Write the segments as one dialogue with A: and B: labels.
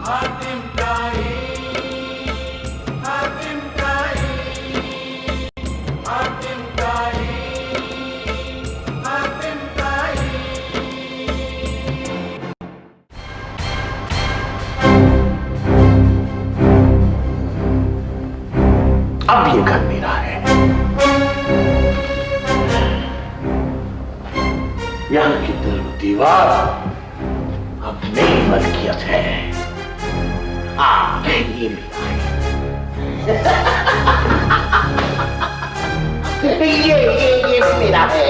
A: अब ये घर मेरा है। यहां की दीवार अब मेरी मलकियत है। हाँ, ये मेरा है। ये मेरा है।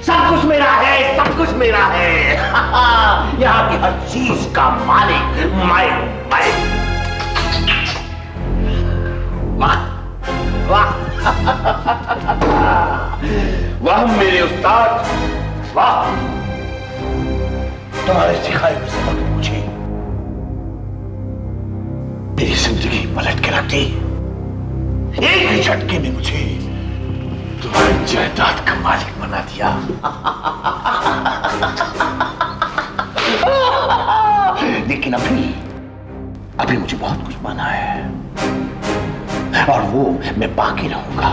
A: सब कुछ मेरा है, सब कुछ मेरा है। यहाँ की हर चीज का मालिक मैं। वाह वाह वाह मेरे उस्ताद, वाह। तुम्हारे सिखाए हुए सबक मुझे मेरी जिंदगी पलट के रख दी। एक ही झटके में मुझे तुम्हारी जायदाद का मालिक बना दिया। लेकिन अभी मुझे बहुत कुछ पाना है, और वो मैं बाकी रहूंगा।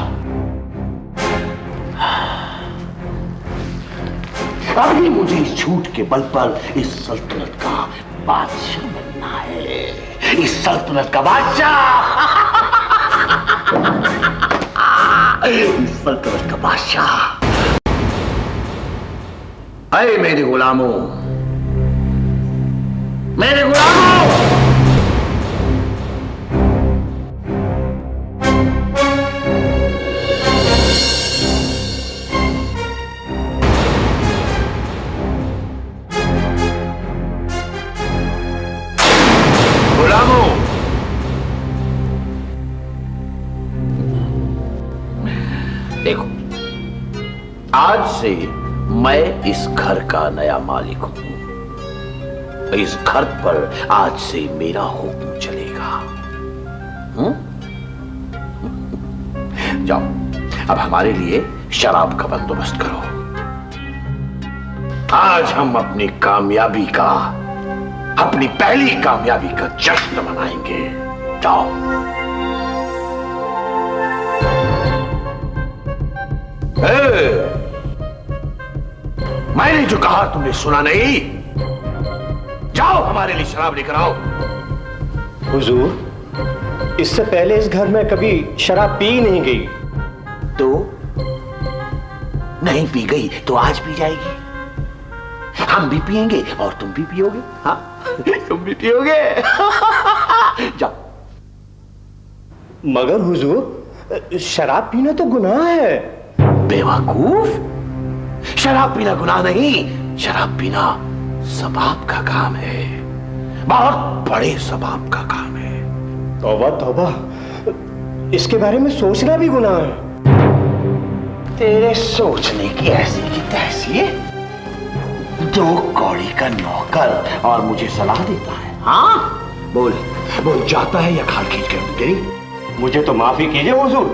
A: अभी मुझे इस झूठ के बल पर इस सल्तनत का बादशाह बनना है। इस सल्तनत का बादशाह। इस सल्तनत का बादशाह। अरे मेरे गुलामों, मेरे गुलामों, देखो, आज से मैं इस घर का नया मालिक हूं। इस घर पर आज से मेरा हुक्म चलेगा। जाओ, अब हमारे लिए शराब का बंदोबस्त करो। आज हम अपनी कामयाबी का, अपनी पहली कामयाबी का जश्न मनाएंगे। जाओ। मैंने जो कहा तुमने सुना नहीं? जाओ हमारे लिए शराब लेकर आओ।
B: हुजूर, इससे पहले इस घर में कभी शराब पी नहीं गई।
A: तो नहीं पी गई तो आज पी जाएगी। हम भी पिएंगे और तुम भी पियोगे। हाँ, तुम भी पियोगे। जाओ।
B: मगर हुजूर, शराब पीना तो गुनाह है।
A: बेवकूफ, शराब पीना गुनाह नहीं, शराब पीना सबाब का काम है। बहुत बड़े सबाब का काम है।
B: तौबा तौबा, इसके बारे में सोचना भी गुनाह है।
A: तेरे सोचने की ऐसी की तैसी, दो कौड़ी का नौकर और मुझे सलाह देता है। हाँ, बोल बोल, जाता है या खाल खींच कर तेरी?
B: मुझे तो माफी कीजिए हुजूर,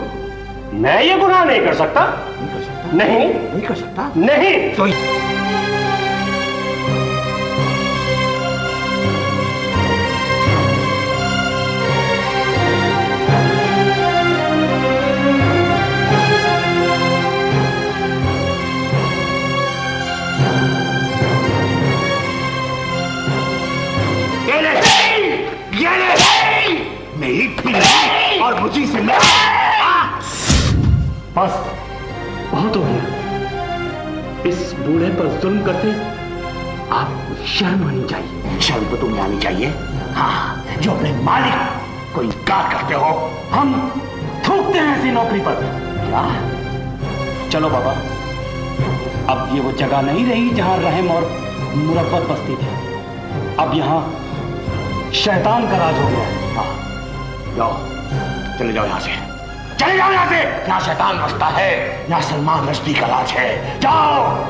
B: मैं ये गुनाह नहीं कर सकता। नहीं
A: कर सकता।
B: नहीं
A: तो मेरी फिर और मुझे से
B: बस बहुत हो गया। इस बूढ़े पर जुल्म करते आपको शर्म आनी चाहिए।
A: शर्म तो तुम्हें आनी चाहिए। हाँ, जो अपने मालिक को इनकार करते हो।
B: हम थूकते हैं ऐसी नौकरी पर।
A: क्या?
B: चलो बाबा, अब ये वो जगह नहीं रही जहां रहम और मुरब्बत बसती थी। अब यहाँ शैतान का राज हो गया है।
A: हाँ, जाओ, चले जाओ यहाँ से, चले जाओ यहाँ से। यहाँ शैतान बसता है, यहाँ सलमान रश्दी का राज है। जाओ,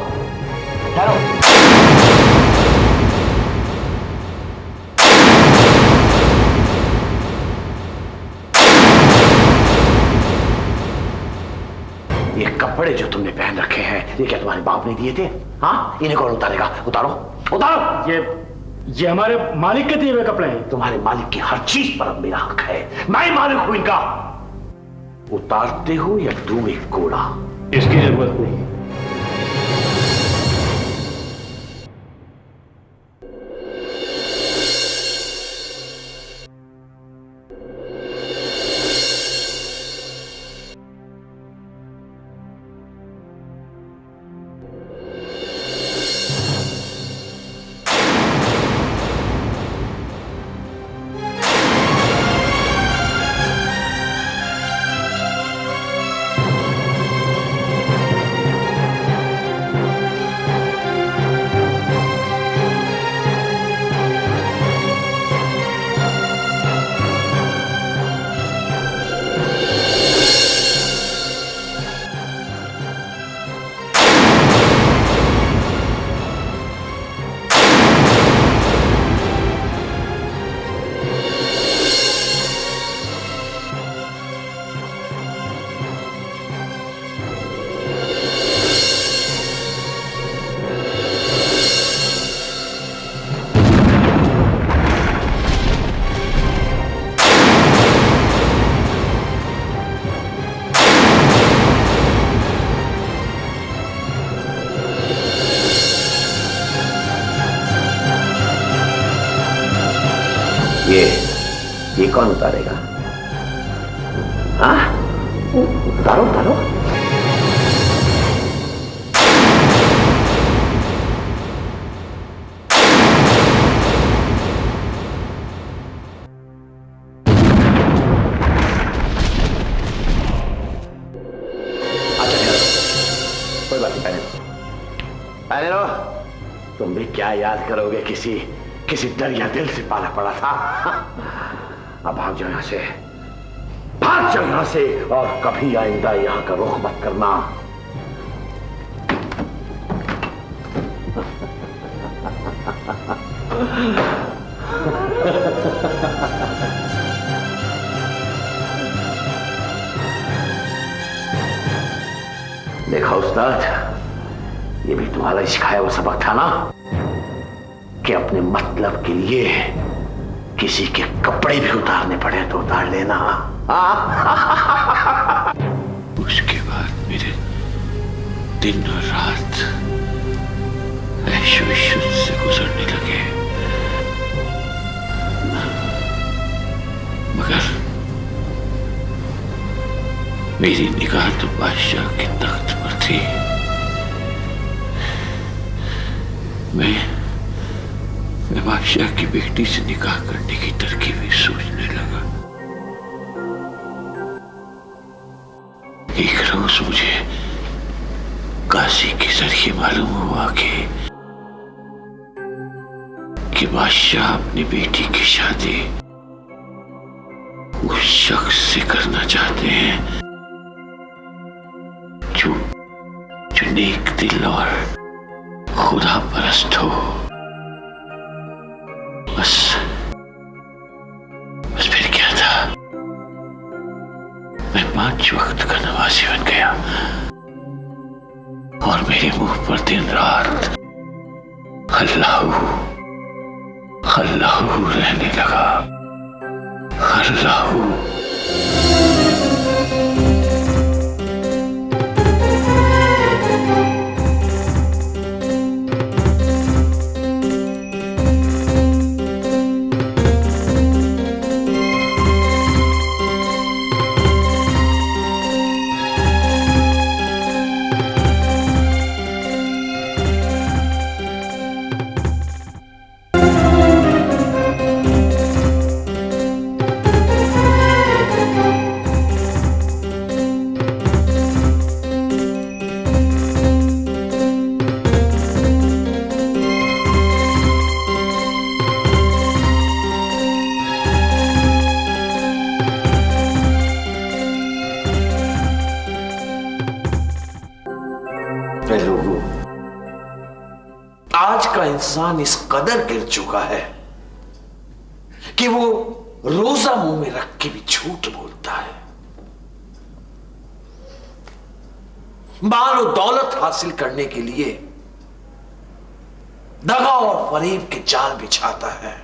A: चलो। ये कपड़े जो तुमने पहन रखे हैं, ये क्या तुम्हारे बाप ने दिए थे? हाँ, इन्हें कौन उतारेगा? उतारो। उतारो।
B: ये हमारे मालिक के दिए हुए कपड़े हैं।
A: तुम्हारे मालिक की हर चीज पर अब मेरा हक है, मैं मालिक हूं इनका। उतारते हो या दूं एक कोड़ा?
B: इसकी जरूरत नहीं।
A: ये कौन उतारेगा? हाँ, उतारो उतारो। कोई बात नहीं, पहले लो। तुम भी क्या याद करोगे, किसी दरिया दिल से पाला पड़ा था। अब भाग जाओ यहां से, भाग जाओ यहां से, और कभी आइंदा यहां का रुख मत करना। देखा उस्ताद, ये भी तुम्हारा सिखाया हुआ सबक था ना, कि अपने मतलब के लिए किसी के कपड़े भी उतारने पड़े तो उतार लेना।
C: उसके बाद मेरे दिन और रात ऐशो-इश्क से गुजरने लगे, मगर मेरी निगाह तो बादशाह के तख्त पर थी। मैं बादशाह की बेटी से निकाह करने की तरकीबें सोचने लगा। एक रोज मुझे काशी के जरिए मालूम हुआ कि बादशाह अपनी बेटी की शादी उस शख्स से करना चाहते हैं जो नेक दिल और खुदा परस्त हो। बस फिर क्या था, मैं 5 वक्त का नमाजी बन गया और मेरे मुंह पर दिन रात अल्लाहू अल्लाहू रहने लगा। अल्लाहू।
A: आज का इंसान इस कदर गिर चुका है कि वो रोजा मुंह में रख के भी झूठ बोलता है। माल और दौलत हासिल करने के लिए दगा और फरेब के जाल बिछाता है,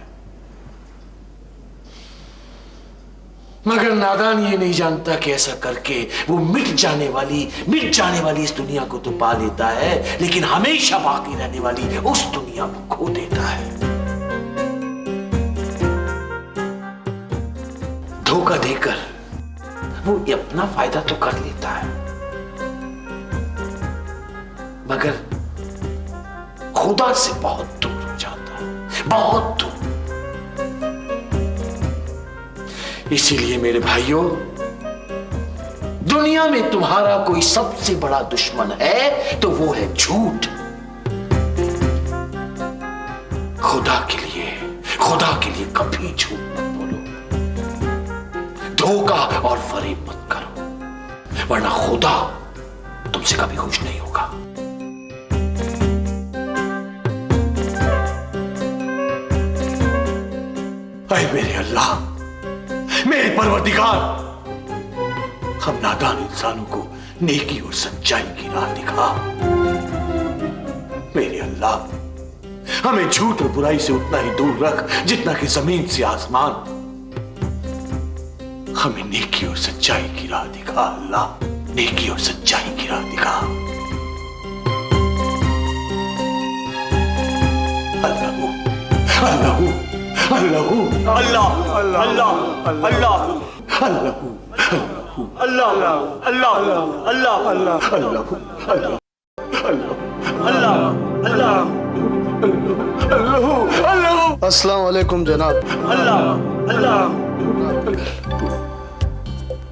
A: मगर नादान ये नहीं जानता कि ऐसा करके वो मिट जाने वाली इस दुनिया को तो पा लेता है, लेकिन हमेशा बाकी रहने वाली उस दुनिया को खो देता है। धोखा देकर वो अपना फायदा तो कर लेता है, मगर खुदा से बहुत दूर हो जाता है, बहुत दूर। इसीलिए मेरे भाइयों, दुनिया में तुम्हारा कोई सबसे बड़ा दुश्मन है तो वो है झूठ। खुदा के लिए कभी झूठ मत बोलो, धोखा और फरेब मत करो, वरना खुदा तुमसे कभी खुश नहीं होगा। ऐ मेरे अल्लाह, मेरे परवरदिगार, हम नादान इंसानों को नेकी और सच्चाई की राह दिखा। मेरे अल्लाह, हमें झूठ और बुराई से उतना ही दूर रख जितना कि जमीन से आसमान। हमें नेकी और सच्चाई की राह दिखा अल्लाह, नेकी और सच्चाई की राह दिखा। अल्लाह अल्लाह अल्लाह अल्लाह अल्लाह अल्लाह अल्लाह
D: अस्सलाम वालेकुम जनाब।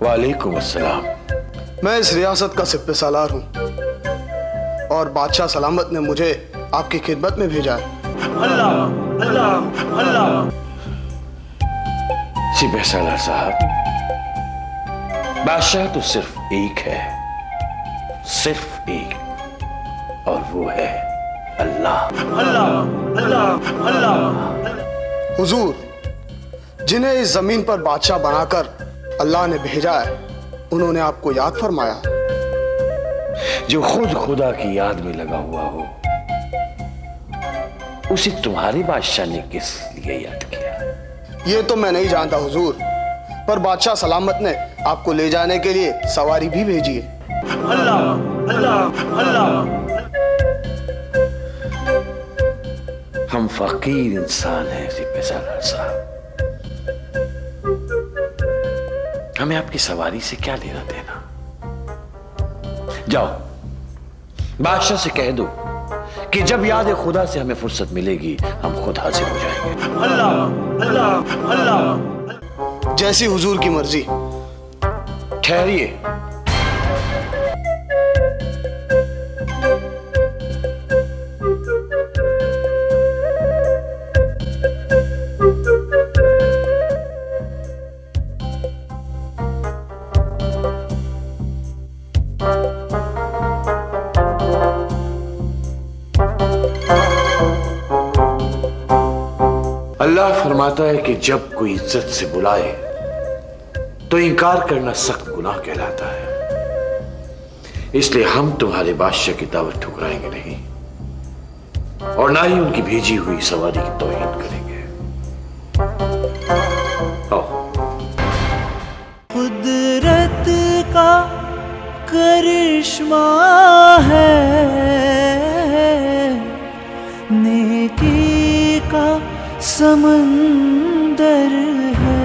A: वालेकुम अस्सलाम।
D: मैं इस रियासत का सिपह सालार हूँ और बादशाह सलामत ने मुझे आपकी खिदमत में भेजा है।
A: सिपह सालार साहब, बादशाह तो सिर्फ एक है, सिर्फ एक, और वो है अल्लाह।
D: हुजूर, जिन्हें इस जमीन पर बादशाह बनाकर अल्लाह ने भेजा है, उन्होंने आपको याद फरमाया।
A: जो खुद खुदा की याद में लगा हुआ हो, उसे तुम्हारे बादशाह ने किस लिए याद किया?
D: ये तो मैं नहीं जानता हुजूर, पर बादशाह सलामत ने आपको ले जाने के लिए सवारी भी भेजी है।
A: हम फकीर इंसान हैं सिपह सालार साहब, हमें आपकी सवारी से क्या लेना देना। जाओ, बादशाह से कह दो कि जब याद खुदा से हमें फुर्सत मिलेगी, हम खुद हाजिर हो जाएंगे।
D: जैसी हुजूर की मर्जी।
A: ठहरिए, अल्लाह फरमाता है कि जब कोई इज्जत से बुलाए तो इनकार करना सख्त गुनाह कहलाता है। इसलिए हम तुम्हारे बादशाह की दावत ठुकराएंगे नहीं और ना ही उनकी भेजी हुई सवारी की तौहीन करेंगे। आओ।
E: कुदरत का करिश्मा है, नेकी का समंदर है,